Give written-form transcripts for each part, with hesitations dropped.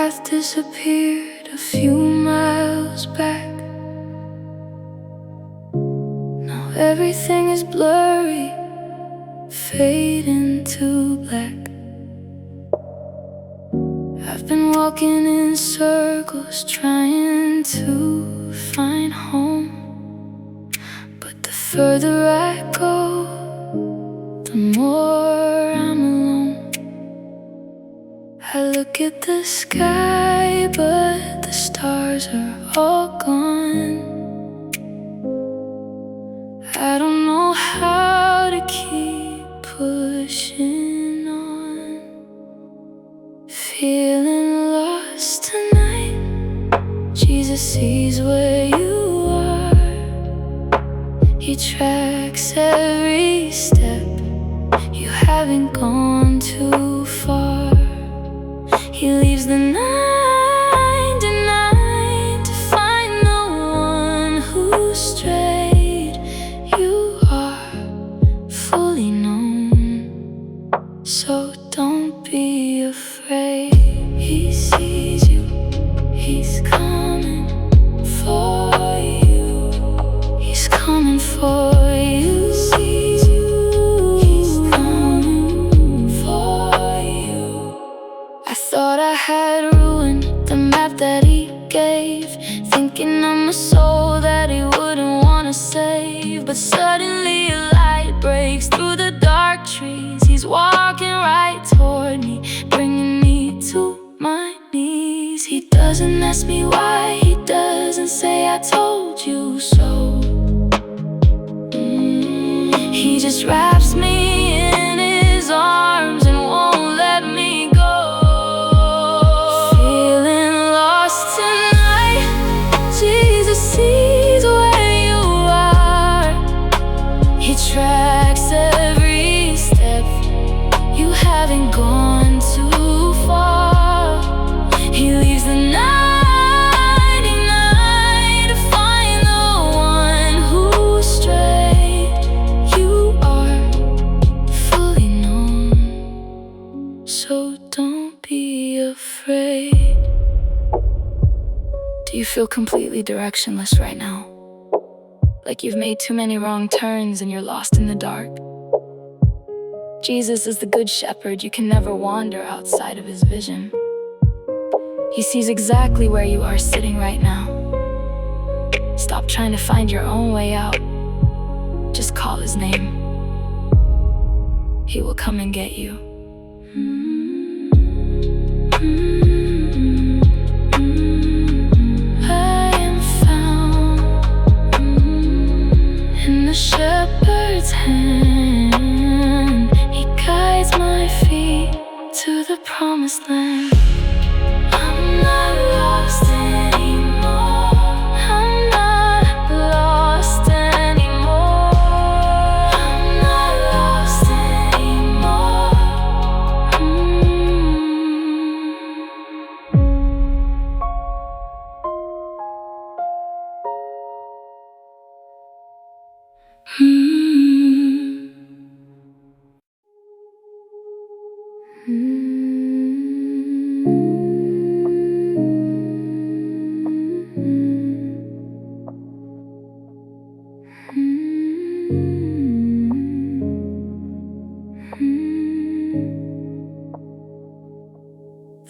path disappeared a few miles back. Now everything is blurry, fading to black. I've been walking in circles, trying to find home. But the further I go, the more I'm alone. I look at the sky, but the stars are all gone. I don't know how to keep pushing on. Feeling lost tonight. Jesus sees where you are. He tracks every step. You haven't gone too far. He leaves the 99 to find the one who strayed. You are fully known, so don't be afraid. He sees you, he's coming for you. He's coming for you. He sees you, he's coming for you. I thought I had ruined the map that he gave, thinking I'm a soul that he wouldn't want to save. But suddenly a light breaks through the dark trees. He's walking right toward me, bringing me to my knees. He doesn't ask me why, he doesn't say I told you so. He just wraps me in his arms and won't let me go. Feeling lost tonight. Jesus sees where you are. He tracks every step. You haven't gone too far. He leaves the 99 to find the one who strayed. You are fully known, so don't be afraid. Do you feel completely directionless right now? Like you've made too many wrong turns and you're lost in the dark? Jesus is the good shepherd. You can never wander outside of his vision. He sees exactly where you are sitting right now. Stop trying to find your own way out. Just call his name. He will come and get you. I am found in the shepherd's hand. He guides my feet to the promised land. I'm not lost anymore. I'm not lost anymore. I'm not lost anymore.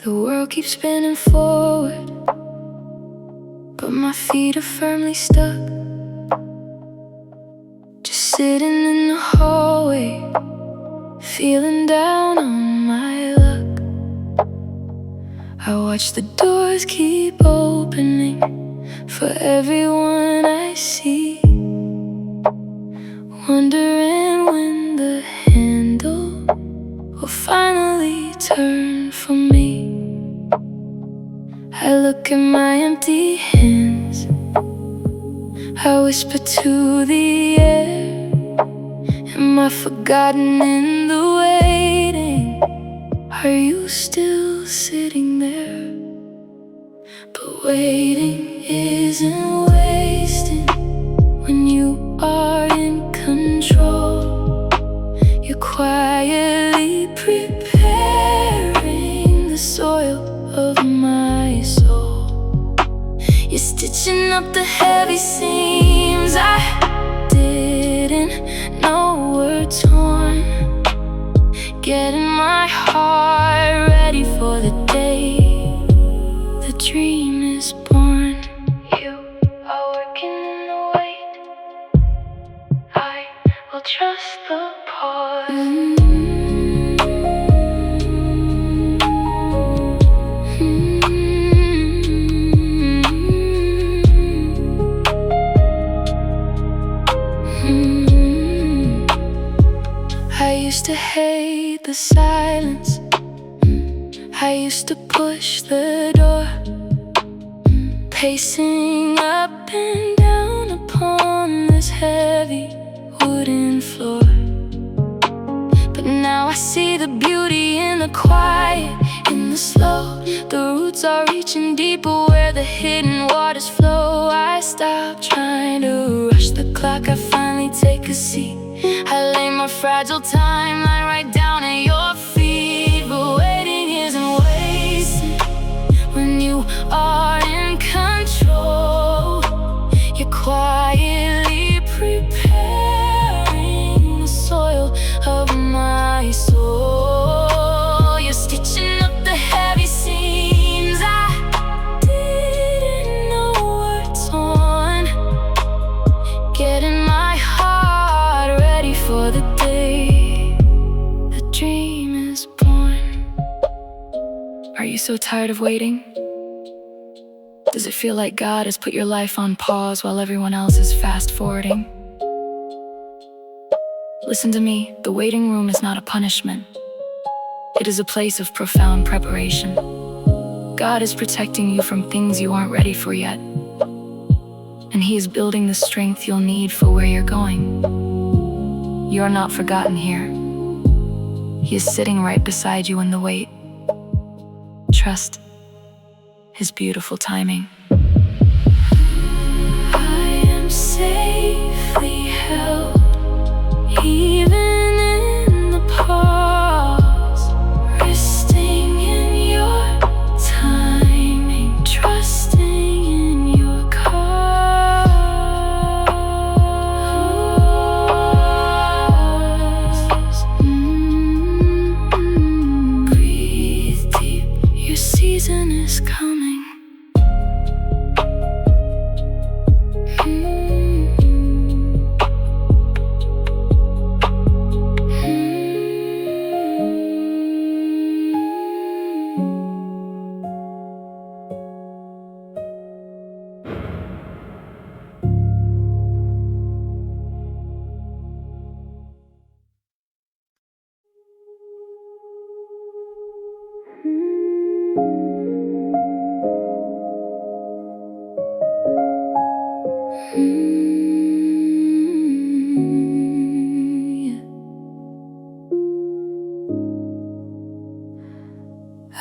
The world keeps spinning forward, but my feet are firmly stuck. Just sitting in the hallway, feeling down on my luck. I watch the doors keep opening for everyone I see, wondering when the handle will finally turn for me. I look at my empty hands, I whisper to the air, am I forgotten in the waiting? Are you still sitting there? But waiting isn't wasting when you are in control. You're quietly preparing the soil of my up the heavy seams. I didn't know were torn, getting my heart ready for the day the dream is born. You are working in the wait, I will trust the pause. I used to hate the silence, I used to push the door, pacing up and down upon this heavy wooden floor. But now I see the beauty in the quiet, in the slow. The roots are reaching deeper where the hidden waters flow. I stop trying to rush the clock, I finally take a seat. I lay my fragile timeline right down at your feet. But waiting isn't wasting when you are in control. You're quietly preparing the soil of my soul. You're stitching up the heavy seams I didn't know were torn, getting my heart ready for the day the dream is born. Are you so tired of waiting? Does it feel like God has put your life on pause while everyone else is fast-forwarding? Listen to me, the waiting room is not a punishment. It is a place of profound preparation. God is protecting you from things you aren't ready for yet, and He is building the strength you'll need for where you're going. You're not forgotten here. He is sitting right beside you in the wait. Trust His beautiful timing. I am safely held, even in the pause, resting in your timing, trusting in your cause. Breathe deep, your season is coming.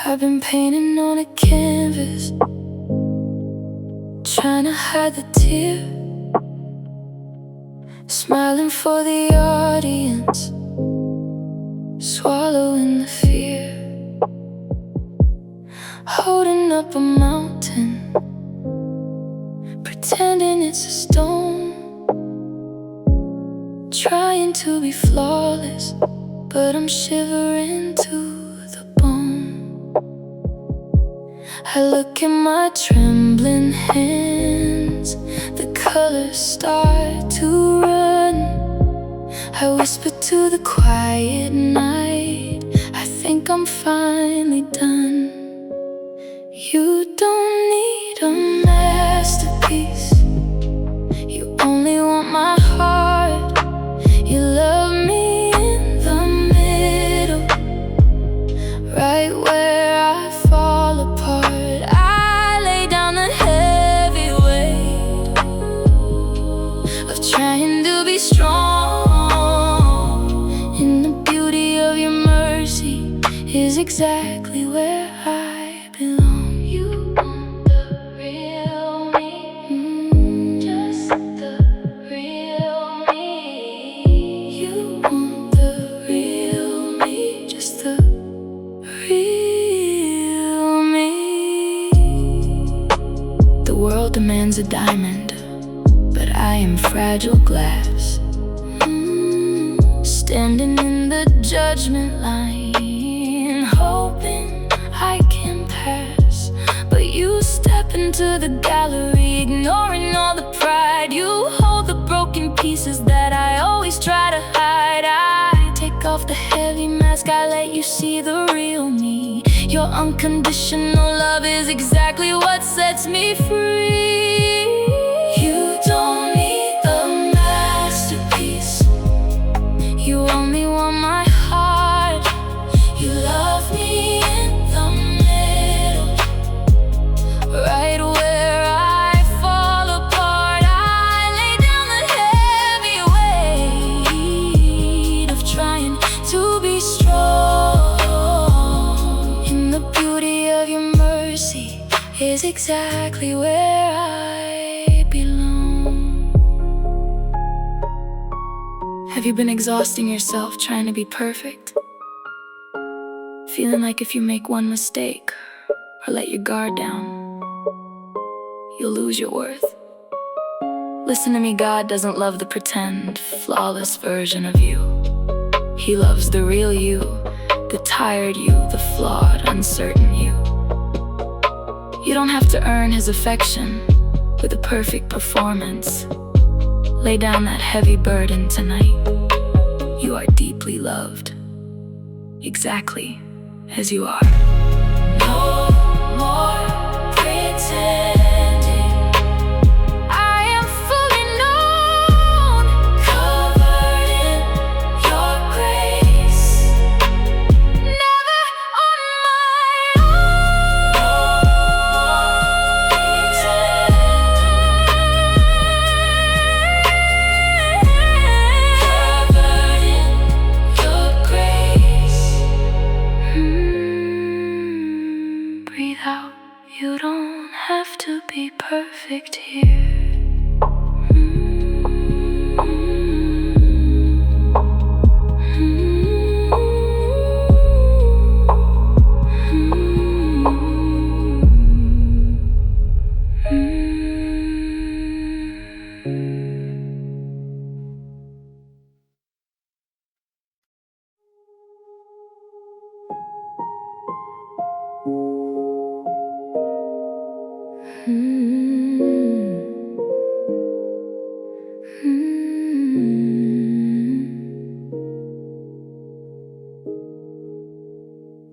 I've been painting on a canvas, trying to hide the tear, smiling for the audience, swallowing the fear, holding up a mountain, pretending it's a stone, trying to be flawless, but I'm shivering to the bone. I look at my trembling hands, the colors start to run. I whisper to the quiet night, I think I'm finally done. You don't need a masterpiece, you only want my heart. You love me in the middle, right where I fall apart. I lay down the heavy weight of trying to be strong, and the beauty of your mercy is exactly where I belong. You want the real me, just the real me. You want the real me, just the real me. The world demands a diamond, but I am fragile glass, standing in the judgment line, hoping I can pass. But you step into the gallery, ignoring all the pride. You hold the broken pieces that I always try to hide. I take off the heavy mask, I let you see the real me. Your unconditional love is exactly what sets me free. You don't need the masterpiece, you only want my heart. You love me in the middle, right where I fall apart. I lay down the heavy weight of trying to be strong. In the beauty of your mercy is exactly where I belong. Have you been exhausting yourself trying to be perfect? Feeling like if you make one mistake or let your guard down, you'll lose your worth? Listen to me, God doesn't love the pretend, flawless version of you. He loves the real you, the tired you, the flawed, uncertain you. You don't have to earn his affection with a perfect performance. Lay down that heavy burden tonight. You are deeply loved, exactly as you are. No more pretending. I am fully known, covered in your grace. Never on my own. Covered in your grace. Breathe out. You don't have to be perfect here.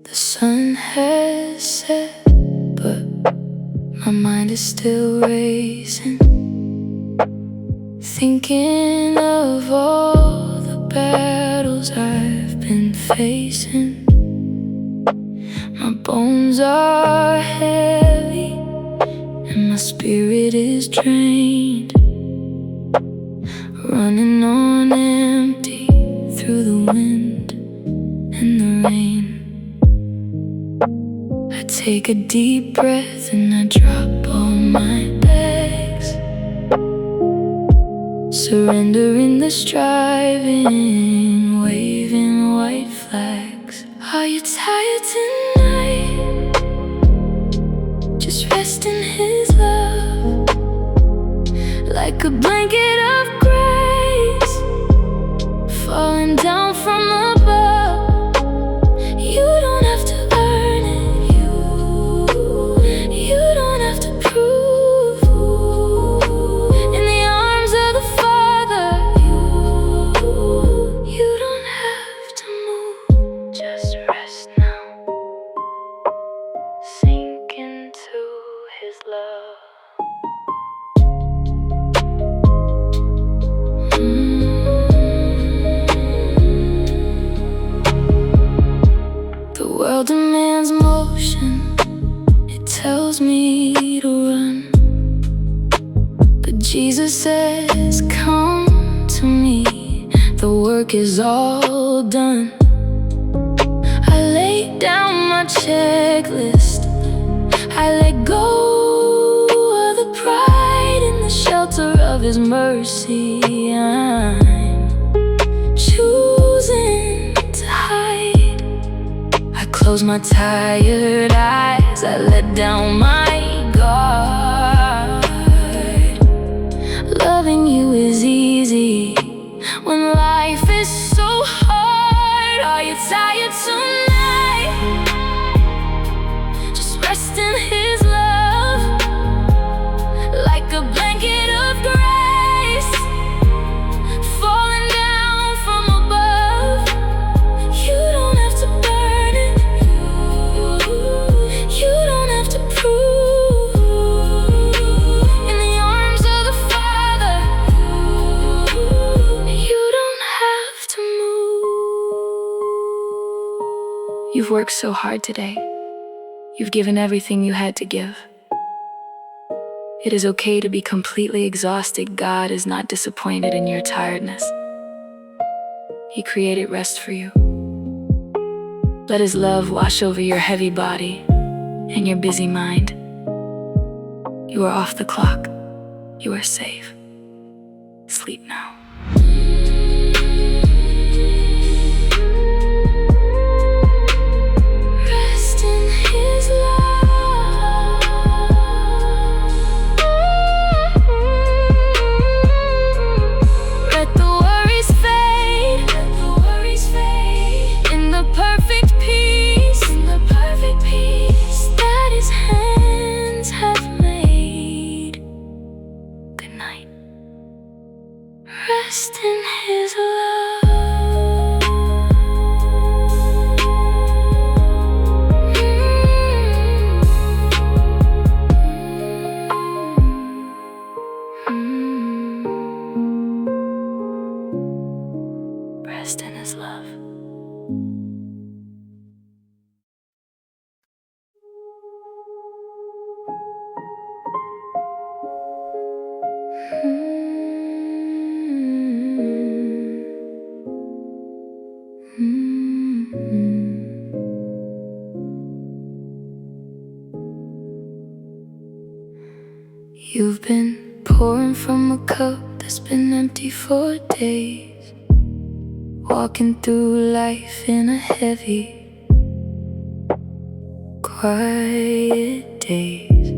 The sun has set, but my mind is still racing, thinking of all the battles I've been facing. My bones are heavy and my spirit is drained, running on empty through the wind and the rain. I take a deep breath and I drop all my bags, surrendering the striving, waving white flags. Are you tired tonight? Just rest in his love, like a blanket of grace, falling down from above. You don't have to earn it, you don't have to prove. In the arms of the Father, you don't have to move. Just rest now, sink into his love. The world demands motion, it tells me to run, but Jesus says, come to me, the work is all done. I lay down my checklist, I let go of the pride in the shelter of his mercy. I'm choosing to hide. I close my tired eyes, I let down my guard. loving you is easy. When life is so hard, are you tired tonight? Just rest in His love, like a blanket of grace, falling down from above. You don't have to burn it, you don't have to prove. In the arms of the Father, you don't have to move. You've worked so hard today. You've given everything you had to give. It is okay to be completely exhausted. God is not disappointed in your tiredness. He created rest for you. Let His love wash over your heavy body and your busy mind. You are off the clock. You are safe. Sleep now. Rest in His love. Let the worries fade. Let the worries fade. In the perfect peace. In the perfect peace that His hands have made. Good night. Rest in His love. Rest in His love. You've been pouring from a cup that's been empty for days, walking through life in a heavy, quiet daze.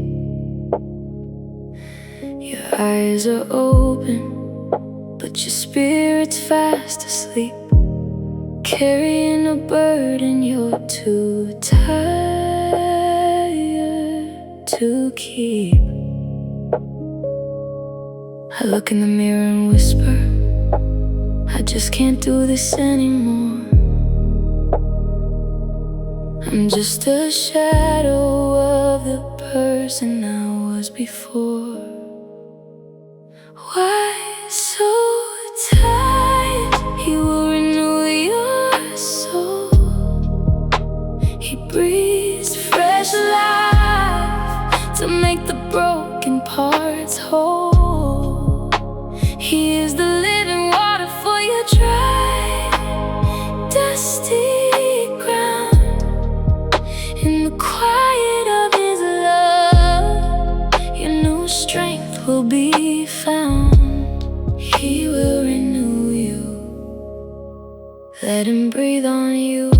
Your eyes are open, but your spirit's fast asleep, carrying a burden you're too tired to keep. I look in the mirror and whisper, I just can't do this anymore. I'm just a shadow of the person I was before. Why so tired? He will renew your soul. He breathes fresh life to make the broken parts whole. He is the living water for your dry, dusty ground. In the quiet of His love, your new strength will be found. He will renew you. Let Him breathe on you.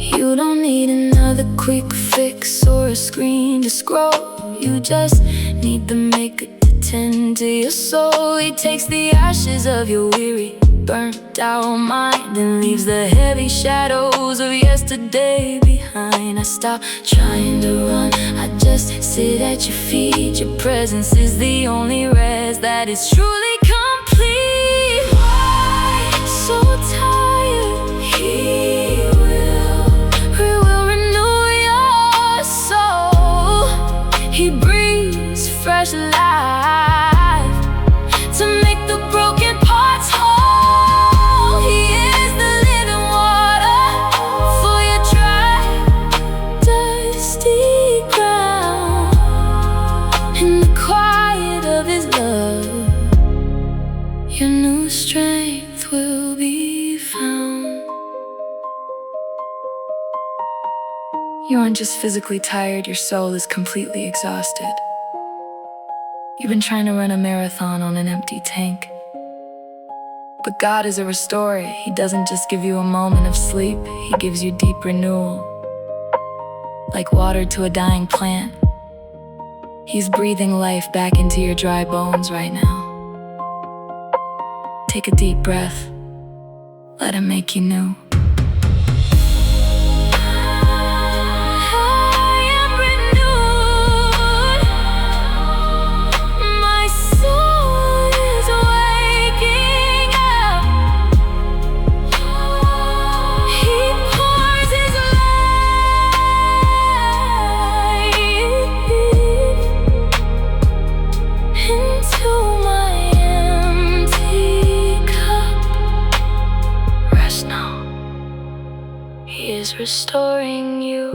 You don't need another quick fix or a screen to scroll. You just need the maker to tend to your soul. He takes the ashes of your weary, burnt out mind and leaves the heavy shadows of yesterday behind. I stop trying to run, I just sit at your feet. Your presence is the only rest that is truly complete. Why so tired? He will renew your soul. He breathes fresh life to make the broken parts whole. He is the living water for your dry, dusty ground. In the quiet of His love, your new strength will be found. You aren't just physically tired, your soul is completely exhausted. You've been trying to run a marathon on an empty tank. But God is a restorer. He doesn't just give you a moment of sleep, He gives you deep renewal. Like water to a dying plant, He's breathing life back into your dry bones right now. Take a deep breath. Let Him make you new. He is restoring you.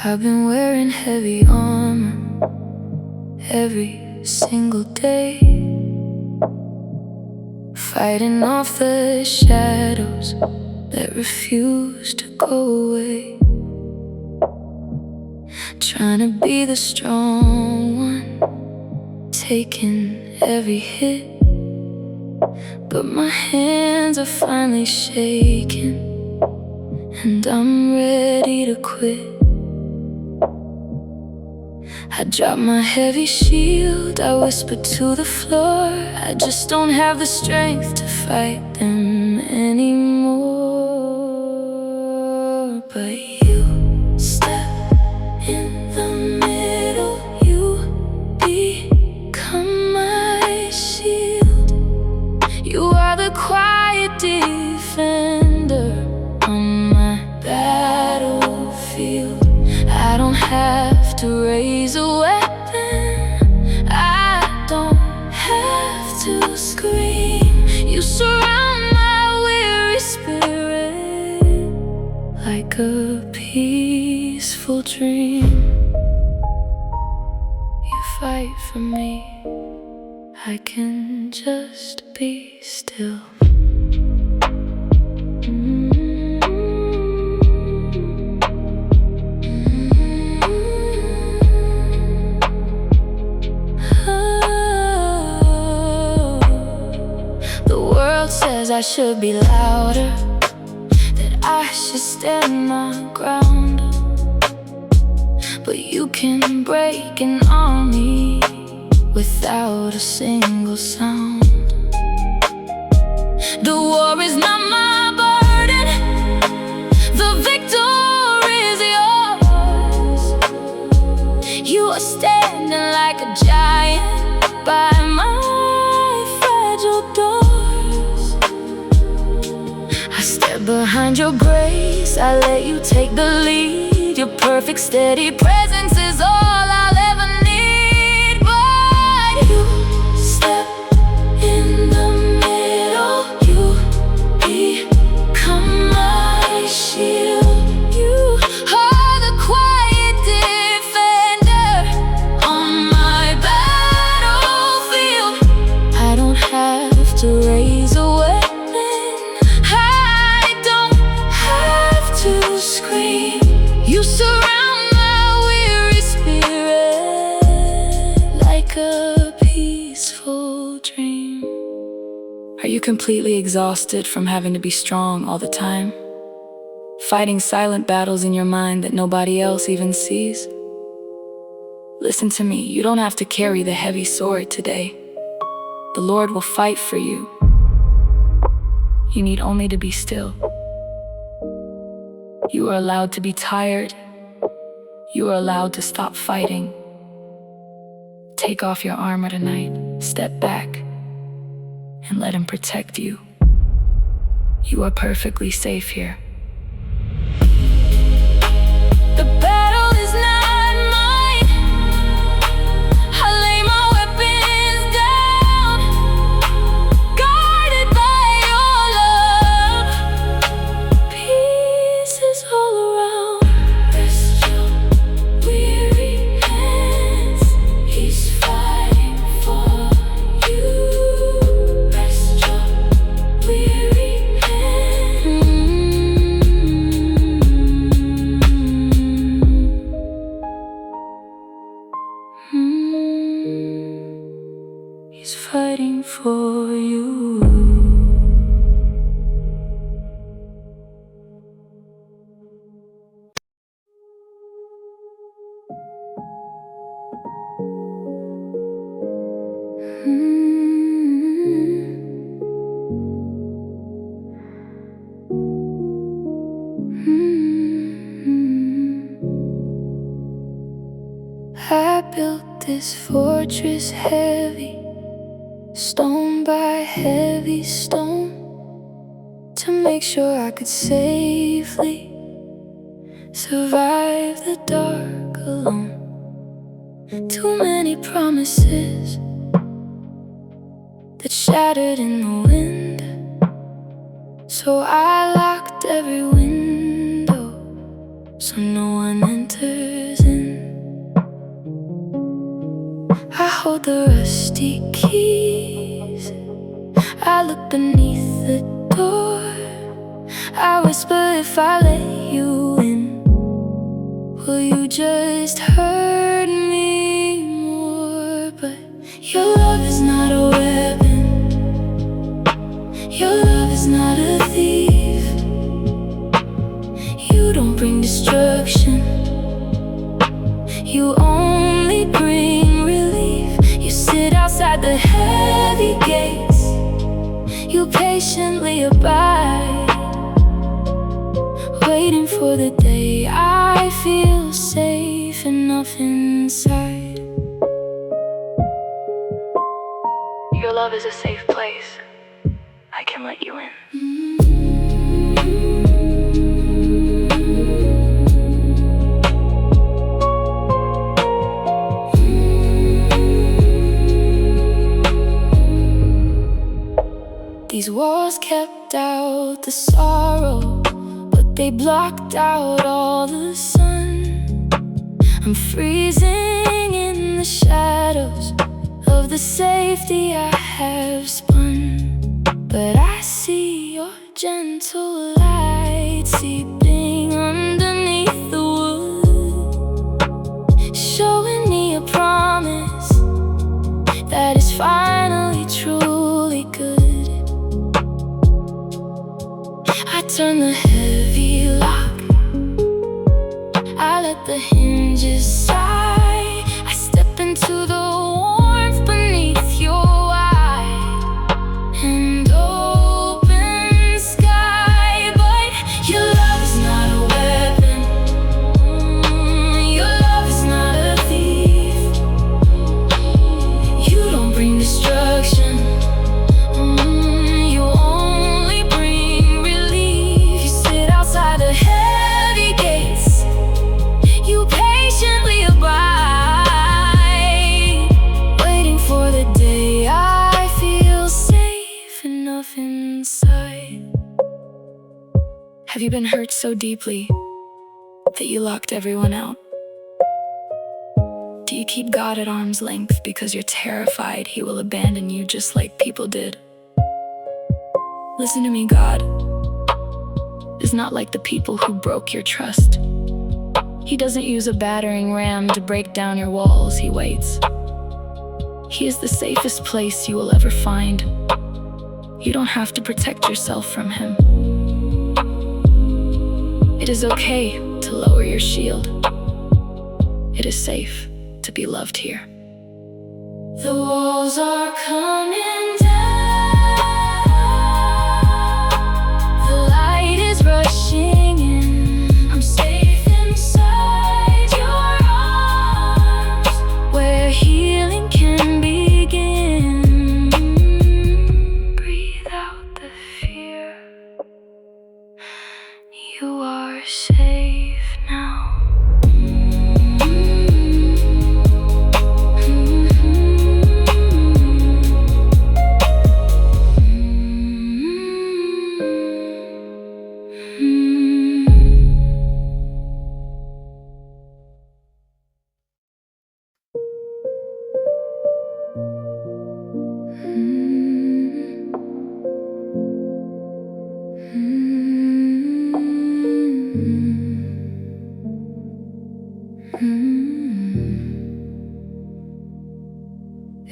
I've been wearing heavy armor every single day, fighting off the shadows that refuse to go away. Trying to be the strong one, taking every hit, but my hands are finally shaking, and I'm ready to quit. I drop my heavy shield, I whisper to the floor, I just don't have the strength to fight them anymore. But you step in the middle, you become my shield. You are the quiet defender on my battlefield. I don't have to raise a weapon, I don't have to scream. You surround my weary spirit like a peaceful dream. You fight for me, I can just be still. Says I should be louder, that I should stand my ground, but you can break an army without a single sound. The war is not my burden, the victory is yours. You are standing like a giant by my fragile door. I step behind your grace, I let you take the lead. Your perfect steady presence is all I'll ever need. But you step in the middle, you become my shield. You are the quiet defender on my battlefield. I don't have to raise a weapon, you surround my weary spirit like a peaceful dream. Are you completely exhausted from having to be strong all the time? Fighting silent battles in your mind that nobody else even sees? Listen to me, you don't have to carry the heavy sword today. The Lord will fight for you. You need only to be still. You are allowed to be tired. You are allowed to stop fighting. Take off your armor tonight, step back, and let Him protect you. You are perfectly safe here. The fighting for you. I built this fortress heavy, stone by heavy stone, to make sure I could safely survive the dark alone. Too many promises that shattered in the wind, so I locked every window so no one enters in. I hold the rusty keys, I look beneath the door, I whisper, if I let you in, will you just hurt me more? But your love is not a weapon, your love is not a thief. You don't bring destruction, you only bring relief. You sit outside the heavy gates, you patiently abide, waiting for the day I feel safe enough inside. Your love is a safe place, I can let you in. These walls kept out the sorrow, but they blocked out all the sun. I'm freezing in the shadows of the safety I have spun, but I see your gentle light seeping underneath the wood, showing me a promise that is finally truly good. I turn the heavy lock, I let the hinges sigh, I step into the warmth beneath your wide and open sky. But your love is not a weapon, your love is not a thief. You don't bring destruction, you only bring relief. You sit outside the heavy gates, you patiently abide, waiting for the day I feel safe enough inside. Have you been hurt so deeply that you locked everyone out? Do you keep God at arm's length because you're terrified He will abandon you just like people did? Listen to me, God is not like the people who broke your trust. He doesn't use a battering ram to break down your walls, He waits. He is the safest place you will ever find. You don't have to protect yourself from Him. It is okay to lower your shield. It is safe to be loved here. The walls are coming down, the light is rushing in. I'm safe inside your arms, where healing can begin. Breathe out the fear, you are safe now.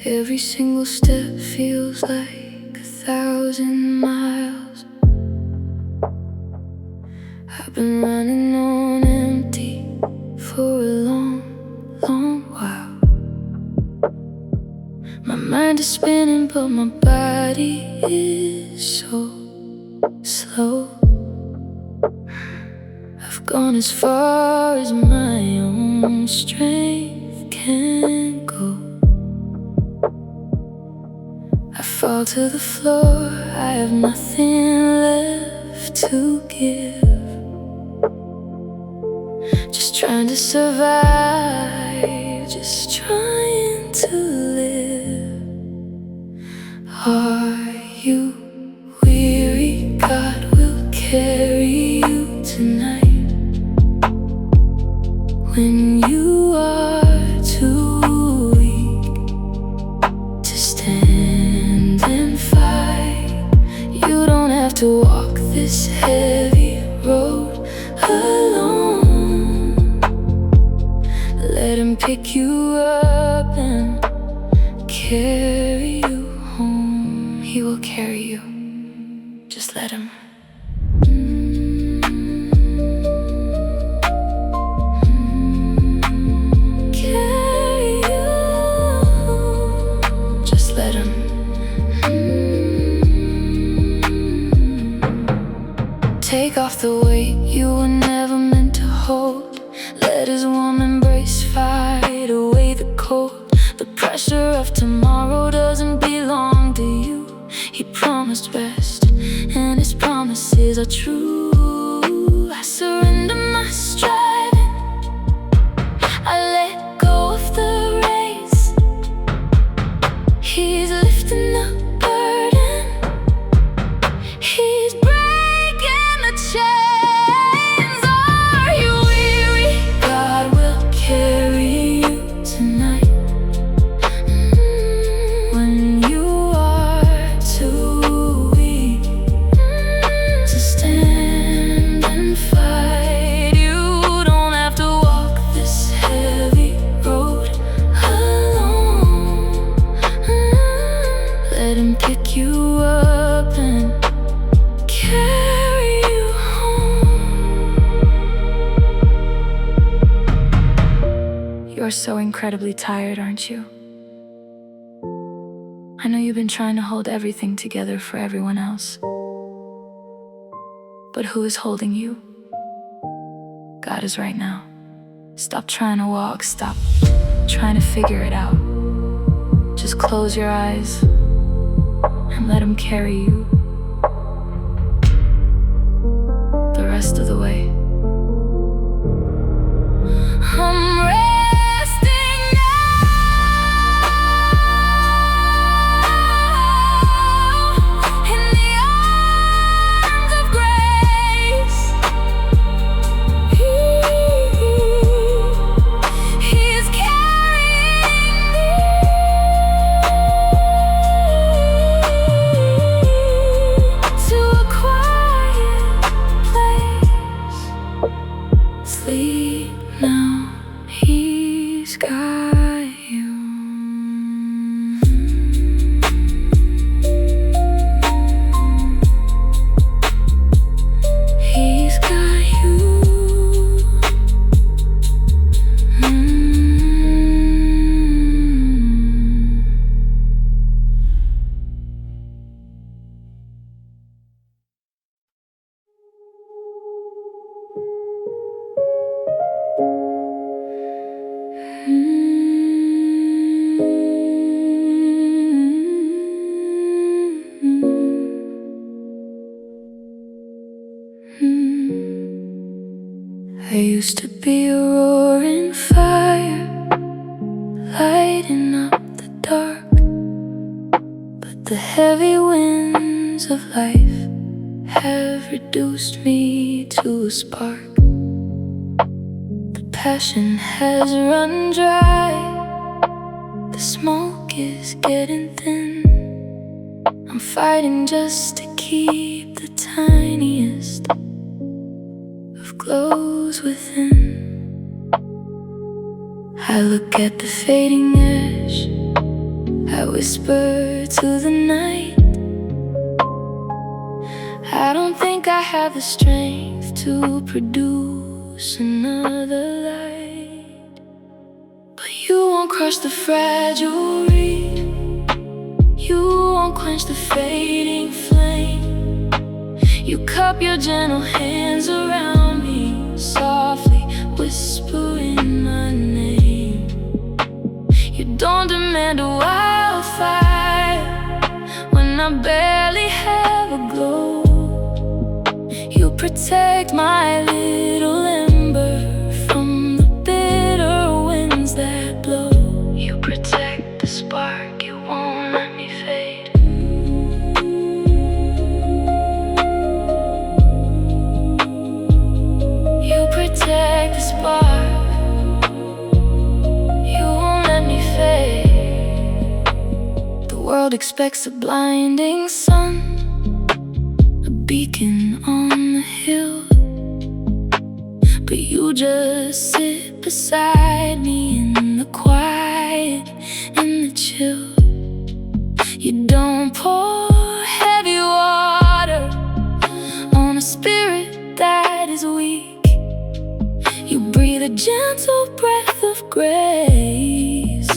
Every single step feels like 1,000 miles. I've been running on empty for a long, long while. My mind is spinning, but my body is so slow. I've gone as far as my own strength can go. I fall to the floor, I have nothing left to give. Just trying to survive, just trying to live. Are you weary? God will carry you tonight. When you are too weak to stand and fight, you don't have to walk this heavy road alone. Let him pick you up and carry you home. He will carry you, just let him. Carry you, just let him. Take off the weight you were never meant to hold. Let his warm embrace fight away the cold. The pressure of tomorrow doesn't belong to you. He promised rest, and his promises are true. I surrender my striving, I let go of the race. He's lifting the burden, he's breaking the chains. Are you weary? God will carry you tonight. When you are too weak to stand and fight, you don't have to walk this heavy road alone. Let him pick you up and carry you home. You're so incredibly tired, aren't you? I know you've been trying to hold everything together for everyone else. But who is holding you? God is right now. Stop trying to walk, stop trying to figure it out. Just close your eyes and let him carry you the rest of the way. I'm resting now in the arms of grace. He is carrying me to a quiet place. Sleep now, he's got you. He's got you. I used to be a roaring fire, lighting up the dark. But the heavy winds of life have reduced me to a spark. The passion has run dry, the smoke is getting thin. I'm fighting just to keep the tiniest of glows within. I look at the fading edge, I I whisper to the night, I don't think I have the strength to produce another light. But you won't crush the fragile reed, you won't quench the fading flame. You cup your gentle hands around me, softly whispering my name. You don't demand a wildfire when I barely have a glow. You protect my little ember from the bitter winds that blow. You protect the spark, you won't let me fade. You protect the spark, you won't let me fade. The world expects a blinding sun, a beacon on the hill, but you just sit beside me in the quiet, in the chill. You don't pour heavy water on a spirit that is weak. You breathe a gentle breath of grace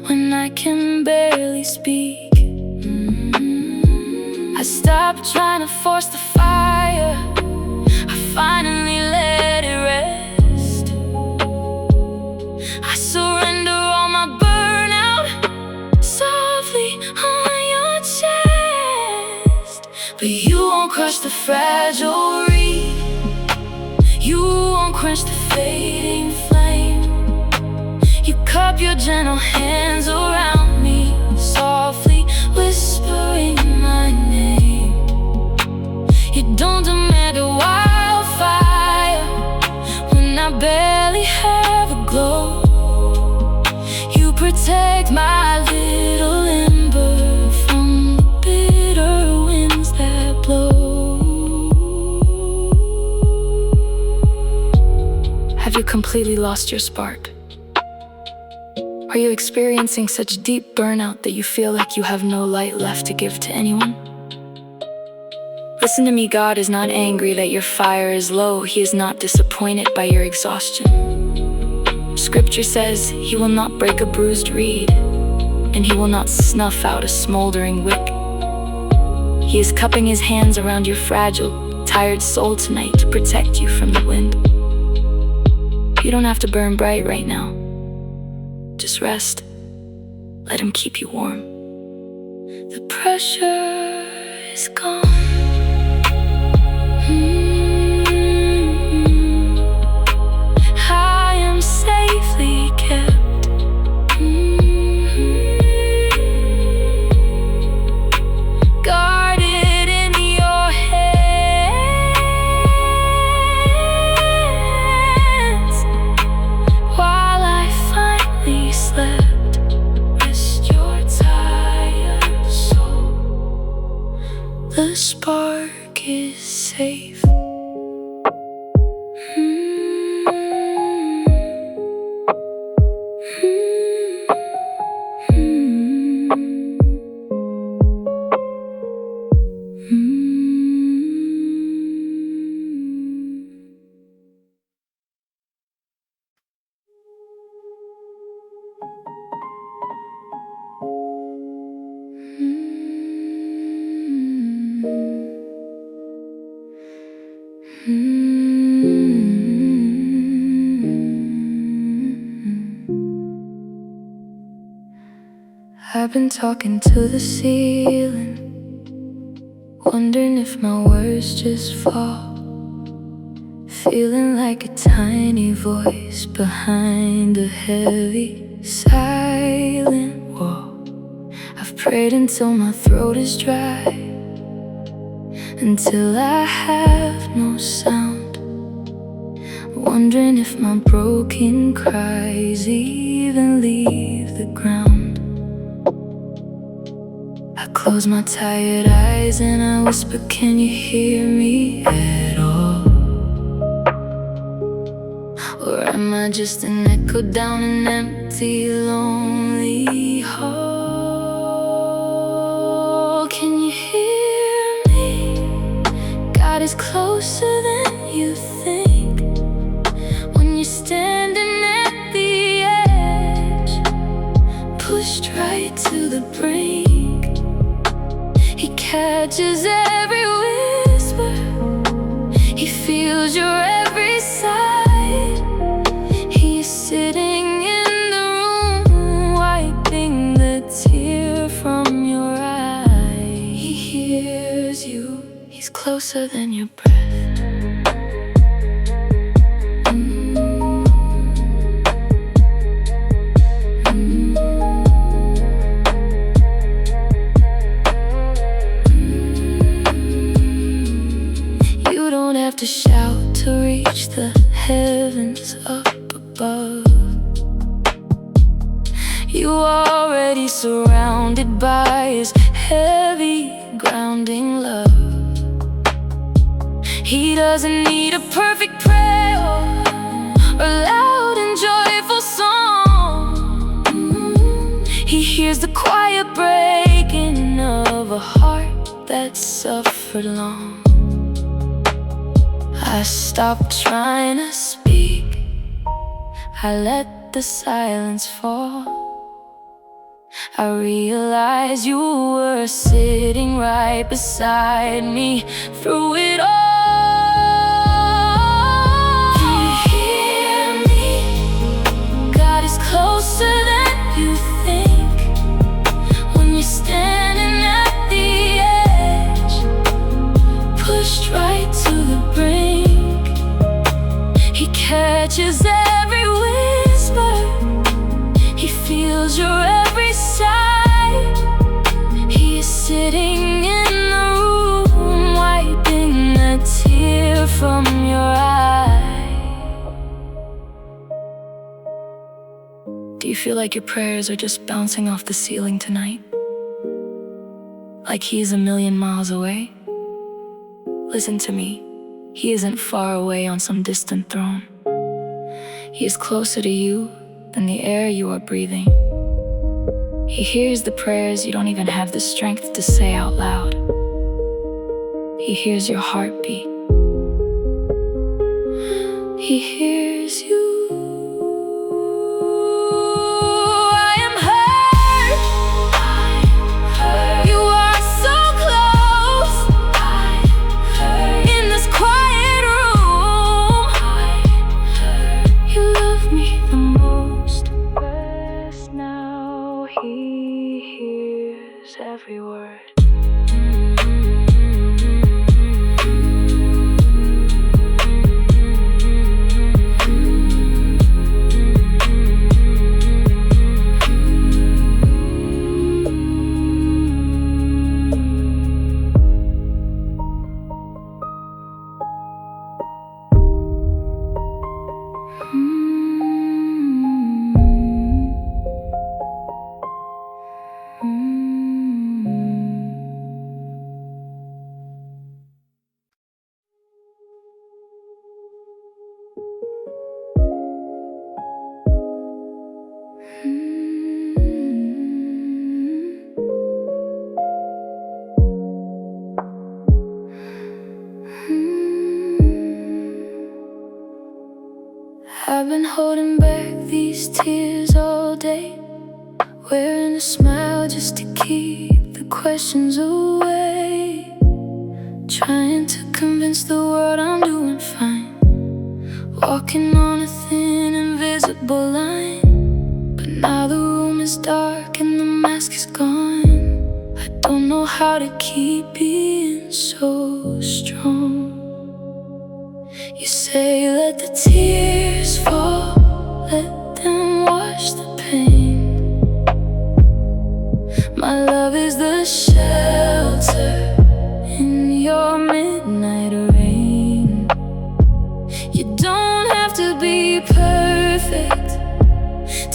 when I can barely speak. I stopped trying to force the fire, I finally let it rest. I surrender all my burnout softly on your chest. But you won't crush the fragile reed, you won't quench the fading flame. You cup your gentle hands around me, softly whispering my name. You don't demand a wildfire when I barely have a glow. You protect my little ember from the bitter winds that blow. Have you completely lost your spark? Are you experiencing such deep burnout that you feel like you have no light left to give to anyone? Listen to me, God is not angry that your fire is low. He is not disappointed by your exhaustion. Scripture says he will not break a bruised reed, and he will not snuff out a smoldering wick. He is cupping his hands around your fragile, tired soul tonight to protect you from the wind. You don't have to burn bright right now. Just rest. Let him keep you warm. The pressure is gone. I am safely kept. Guarded in your hands while I finally slept. Rest your tired soul. The spark is safe. I've been talking to the ceiling, wondering if my words just fall, feeling like a tiny voice behind a heavy, silent wall. I've prayed until my throat is dry, until I have no sound, wondering if my broken cries even leave the ground. I close my tired eyes and I whisper, can you hear me at all? Or am I just an echo down an empty, lonely hall? pushed right to the brink. He catches every whisper, he feels your every sigh. He's sitting in the room, wiping the tear from your eye. He hears you, he's closer than your breath. To shout to reach the heavens up above. You already surrounded by his heavy grounding love. He doesn't need a perfect prayer or loud and joyful song. He hears the quiet breaking of a heart that suffered long. I stopped trying to speak, I let the silence fall. I realized you were sitting right beside me through it all. Do you hear me? God is closer than you think. When you're standing at the edge, pushed right to the brink. He catches every whisper, he feels your every sigh. He is sitting in the room, wiping the tear from your eye. Do you feel like your prayers are just bouncing off the ceiling tonight? Like he's a million miles away? Listen to me. He isn't far away on some distant throne. He is closer to you than the air you are breathing. He hears the prayers you don't even have the strength to say out loud. He hears your heartbeat. He hears you. Every word. I've been holding back these tears all day, wearing a smile just to keep the questions away, trying to convince the world I'm doing fine, walking on a thin invisible line. But now the room is dark and the mask is gone. I don't know how to keep being so strong. You say let the tears fall, let them wash the pain. My love is the shelter in your midnight rain. You don't have to be perfect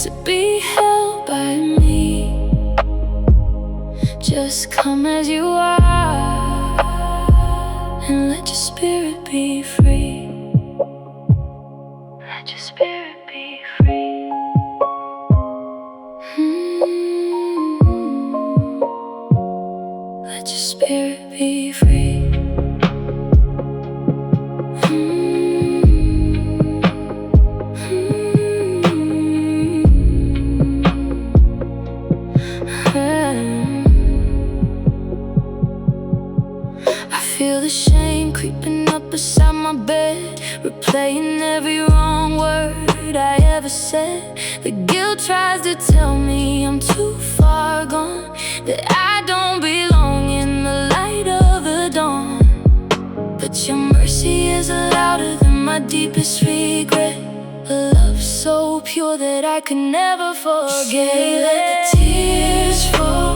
to be held by me. Just come as you are and let your spirit be free. Let your spirit be free. Let your spirit be free. my bed, replaying every wrong word I ever said. The guilt tries to tell me I'm too far gone, that I don't belong in the light of the dawn. But your mercy is louder than my deepest regret, a love so pure that I could never forget. Let the tears fall,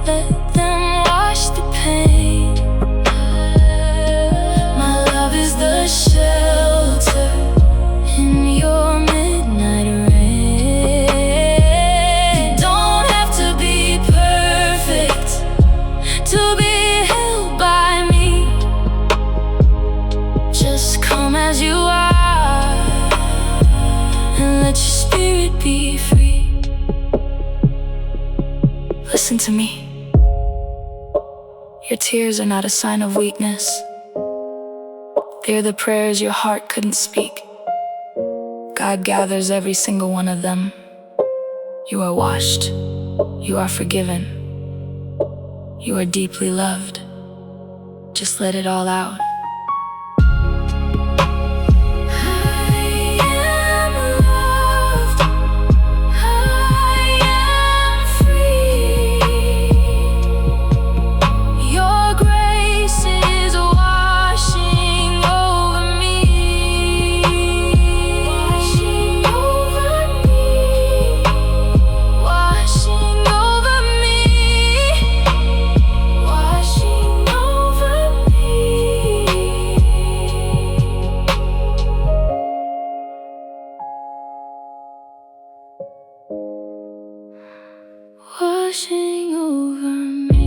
let them wash the pain. My love is the shelter in your midnight rain. You don't have to be perfect to be held by me. Just come as you are and let your spirit be free. Listen to me. Your tears are not a sign of weakness. They're the prayers your heart couldn't speak. God gathers every single one of them. You are washed. You are forgiven. You are deeply loved. Just let it all out. Washing over me.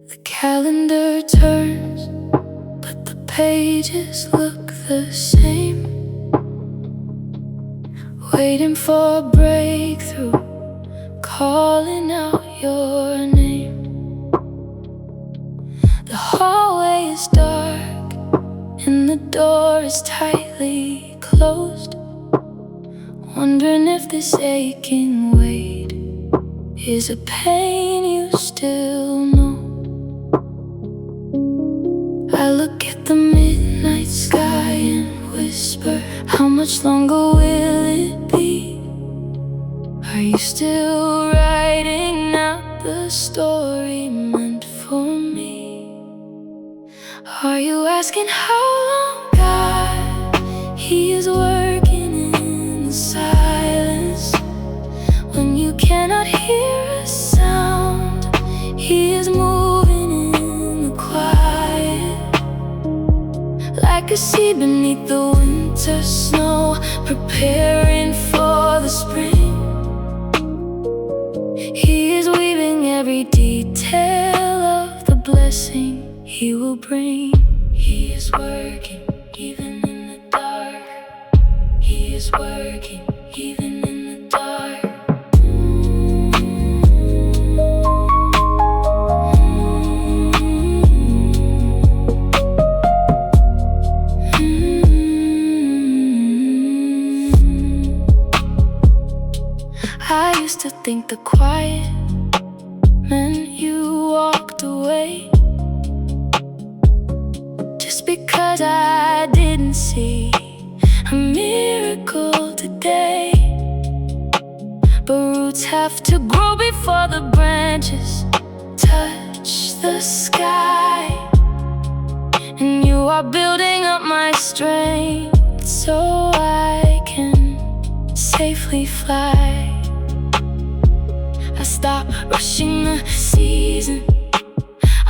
The calendar turns, but the pages look the same. Waiting for a breakthrough, calling out your name. The hallway is dark and the door is tightly closed, wondering if this aching weight is a pain you still know. I look at the midnight sky and whisper, how much longer will it be? Are you still writing out the story meant for me? Are you asking how long? God, He is working in the silence. When you cannot hear a sound, He is moving in the quiet. Like a seed beneath the winter snow, preparing for the spring. He is weaving every detail of the blessing He will bring. He is working even in the dark. He is working even in the dark. I used to think the quiet meant you walked away, just because I didn't see a miracle today. But roots have to grow before the branches touch the sky. And you are building up my strength so I can safely fly. I stop rushing the season.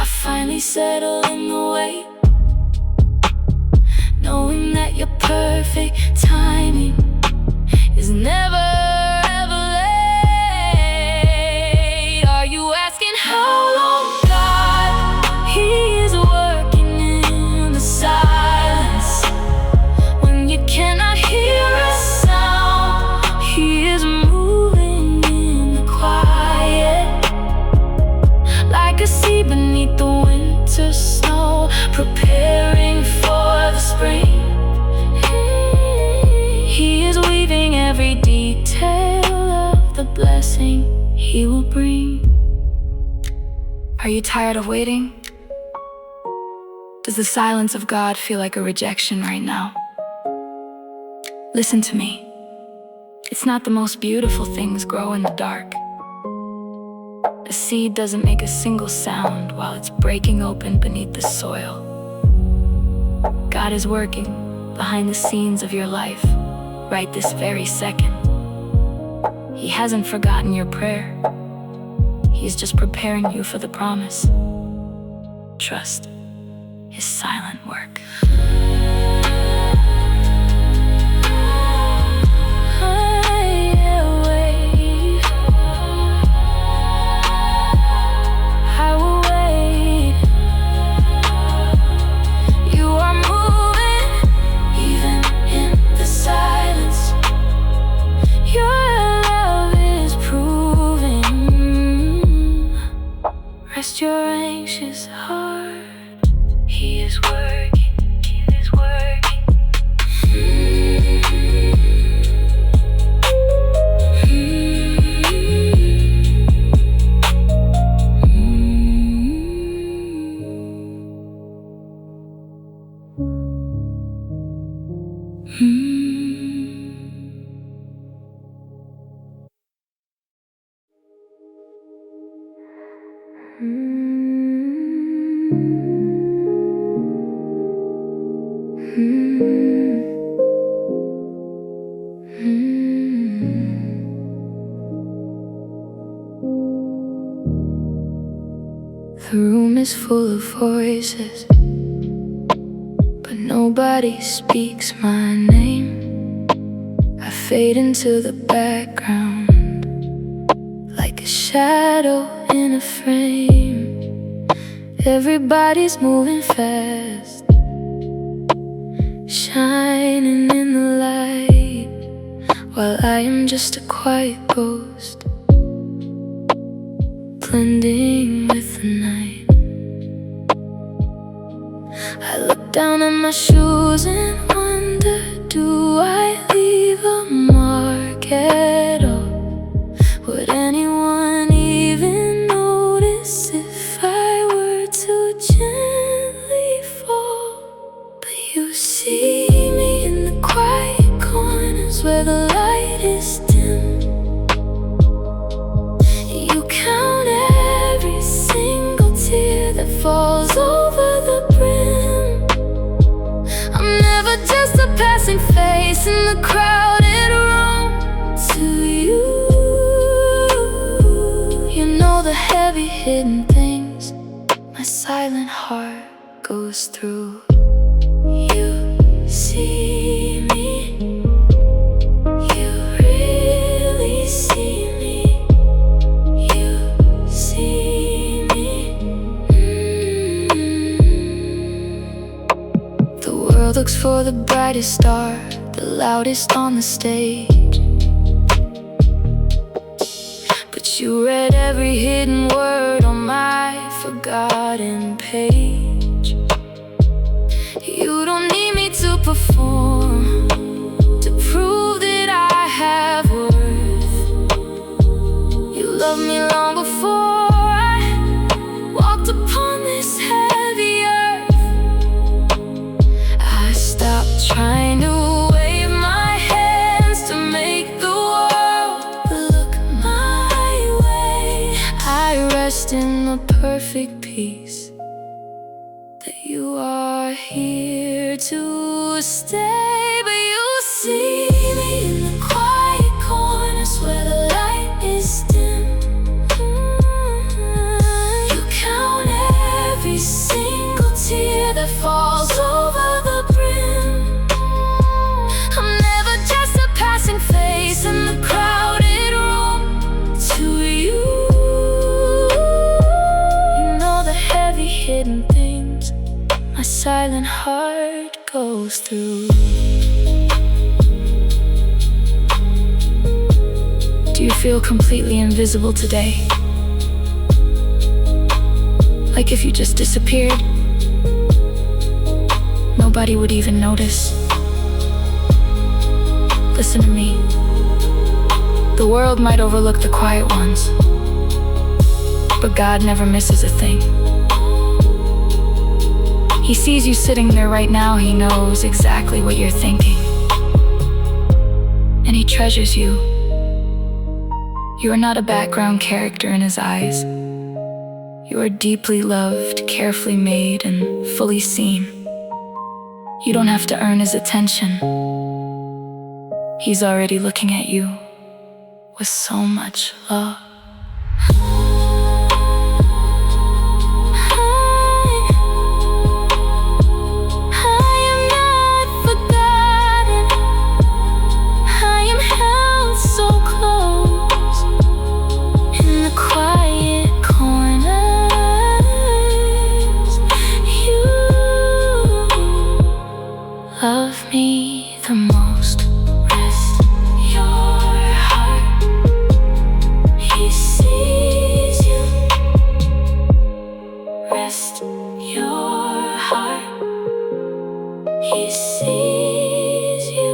I finally settle in the wait, knowing that your perfect timing is never ever late. Are you asking tale of the blessing He will bring. Are you tired of waiting? Does the silence of God feel like a rejection right now? Listen to me. It's not the most beautiful things grow in the dark. A seed doesn't make a single sound while it's breaking open beneath the soil. God is working behind the scenes of your life right this very second. He hasn't forgotten your prayer. He's just preparing you for the promise. Trust His silent work. Rest your anxious heart. He is working, He is working. The room is full of voices, but nobody speaks my name. I fade into the background like a shadow in a frame. Everybody's moving fast, shining in the light, while I am just a quiet ghost, blending with the night. I look down at my shoes and wonder, do I leave a mark at all? Would anyone even notice if I were to gently fall? But you see me in the quiet corners where the light is dim. You count every single tear that falls over the brim. I'm never just a passing face in the crowded room. To you, you know the heavy hidden things my silent heart goes through. You see me, you really see me. You see me. The world looks for the brightest star, the loudest on the stage, but you read every hidden word on my forgotten page. You don't need me to perform to prove that I have worth. You loved me long before I walked upon this heavy earth. I stopped trying to wave my hands to make the world look my way. I rest in the perfect peace that you are here to stay. But you see me in the quiet corners where the light is dim. You count every single tear that falls over the brim. I'm never just a passing face in the crowded room. To you, you know the heavy hidden things my silent heart goes through. Do you feel completely invisible today? Like if you just disappeared, nobody would even notice. Listen to me. The world might overlook the quiet ones, but God never misses a thing. He sees you sitting there right now. He knows exactly what you're thinking, and He treasures you. You are not a background character in His eyes. You are deeply loved, carefully made, and fully seen. You don't have to earn His attention. He's already looking at you with so much love. Love me the most. Rest your heart. He sees you. Rest your heart. He sees you.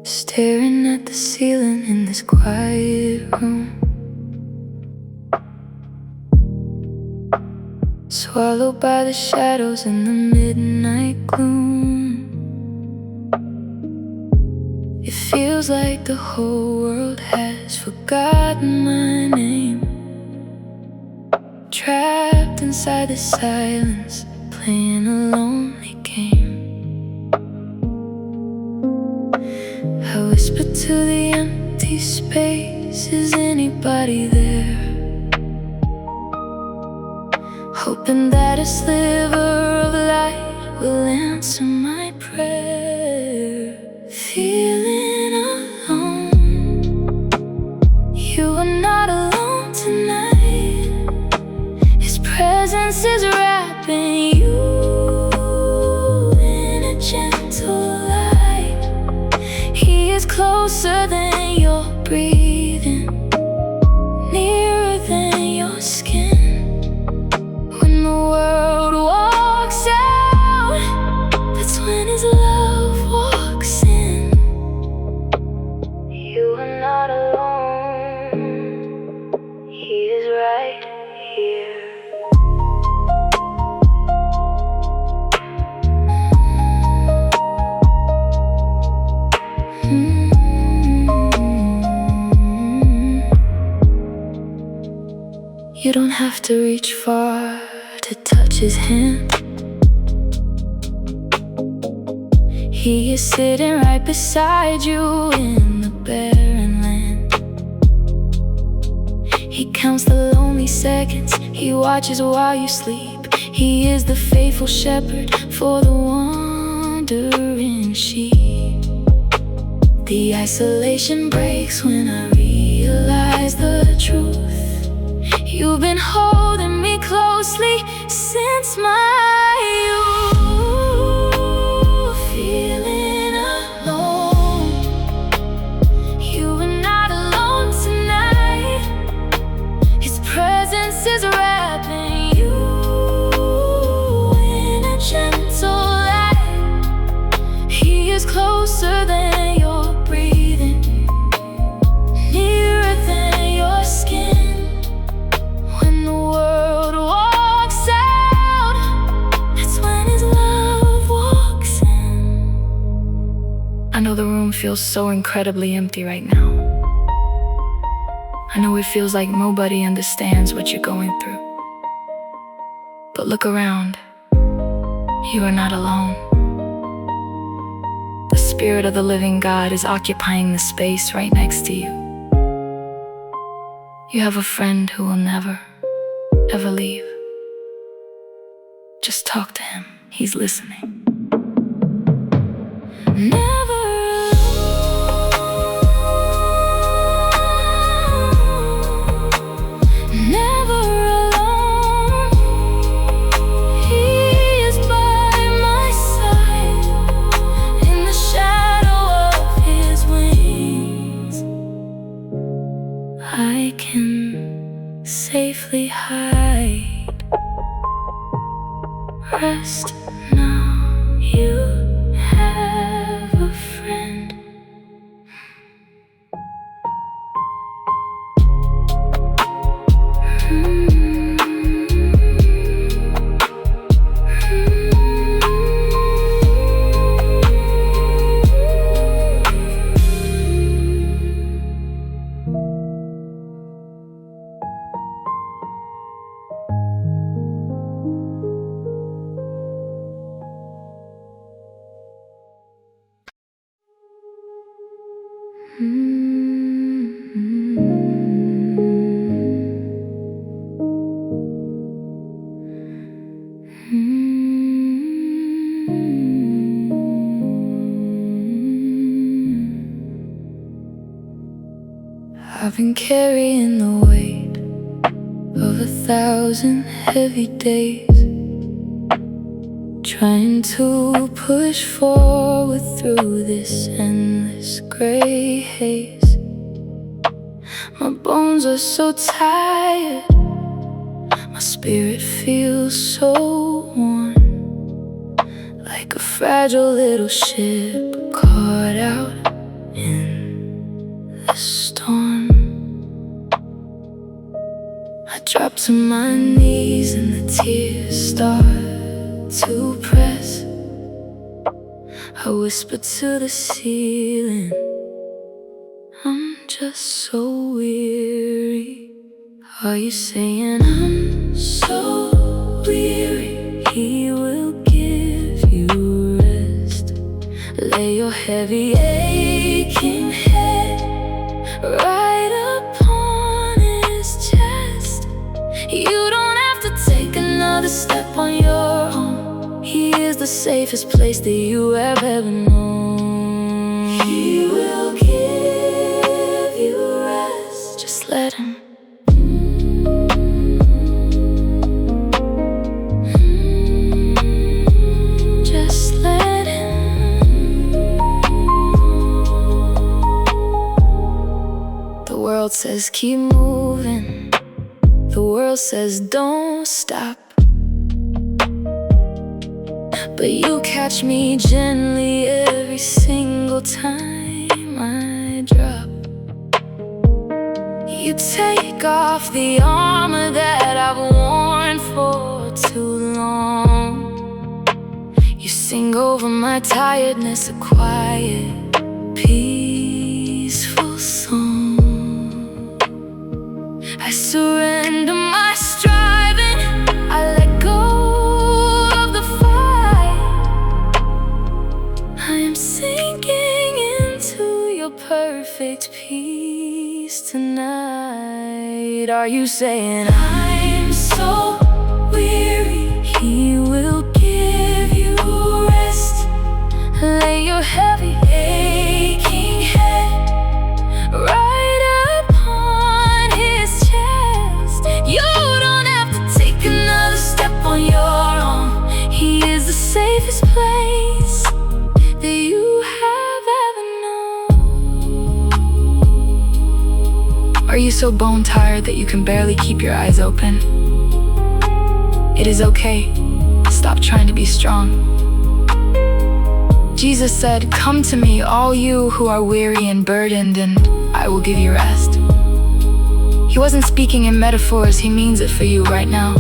Staring at the ceiling in this quiet room, swallowed by the shadows in the midnight gloom. It feels like the whole world has forgotten my name, trapped inside the silence, playing a lonely game. I whisper to the empty space, is anybody there? Hoping that a sliver of light will answer my prayer. Feeling alone, you are not alone tonight. His presence is wrapping you in a gentle light. He is closer than you're breathing, nearer than your skin. When the world walks out, that's when His love walks in. You are not alone. He is right here. You don't have to reach far to touch His hand. He is sitting right beside you in the barren land. He counts the lonely seconds, He watches while you sleep. He is the faithful shepherd for the wandering sheep. The isolation breaks when I realize the truth. You've been holding me closely since my youth. Feeling alone, you are not alone tonight. His presence is wrapping you in a gentle light. He is closer than you're breathing, nearer than your skin. When the world walks out, that's when His love walks in. I know the room feels so incredibly empty right now. I know it feels like nobody understands what you're going through. But look around. You are not alone. The Spirit of the living God is occupying the space right next to you. You have a friend who will never, ever leave. Just talk to Him. He's listening. Never alone. Never I can safely hide. Rest now, you have a friend. I've been carrying the weight of 1,000 heavy days, trying to push forward through this endless gray haze. My bones are so tired, my spirit feels so worn, like a fragile little ship caught out in the storm. I drop to my knees and the tears start to press. I whisper to the ceiling, I'm just so weary. Are you saying I'm so weary? He will give you rest. Lay your heavy aching head right upon his chest. You don't have to take another step on your own. He is the safest place that you have ever known. He will give you rest. Just let him. Just let him. The world says keep moving. The world says don't stop. But you catch me gently every single time I drop. You take off the armor that I've worn for too long. You sing over my tiredness a quiet, peaceful song. I surrender my striving, I let go of the fight. I am sinking into your perfect peace tonight. Are you saying I'm so weary? He will give you rest. Lay your heavy aching head right upon his chest. You don't have to take another step on your own. He is the safest place that you have ever known. Are you so bone tired that you can barely keep your eyes open? It is okay. Stop trying to be strong. Jesus said, "Come to me, all you who are weary and burdened, and I will give you rest." He wasn't speaking in metaphors, he means it for you right now.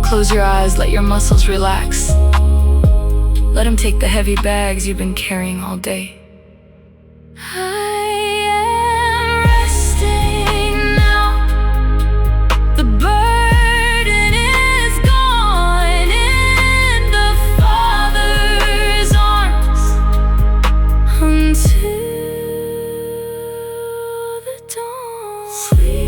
Close your eyes, let your muscles relax. Let him take the heavy bags you've been carrying all day. I am resting now. The burden is gone in the Father's arms until the dawn. Sleep.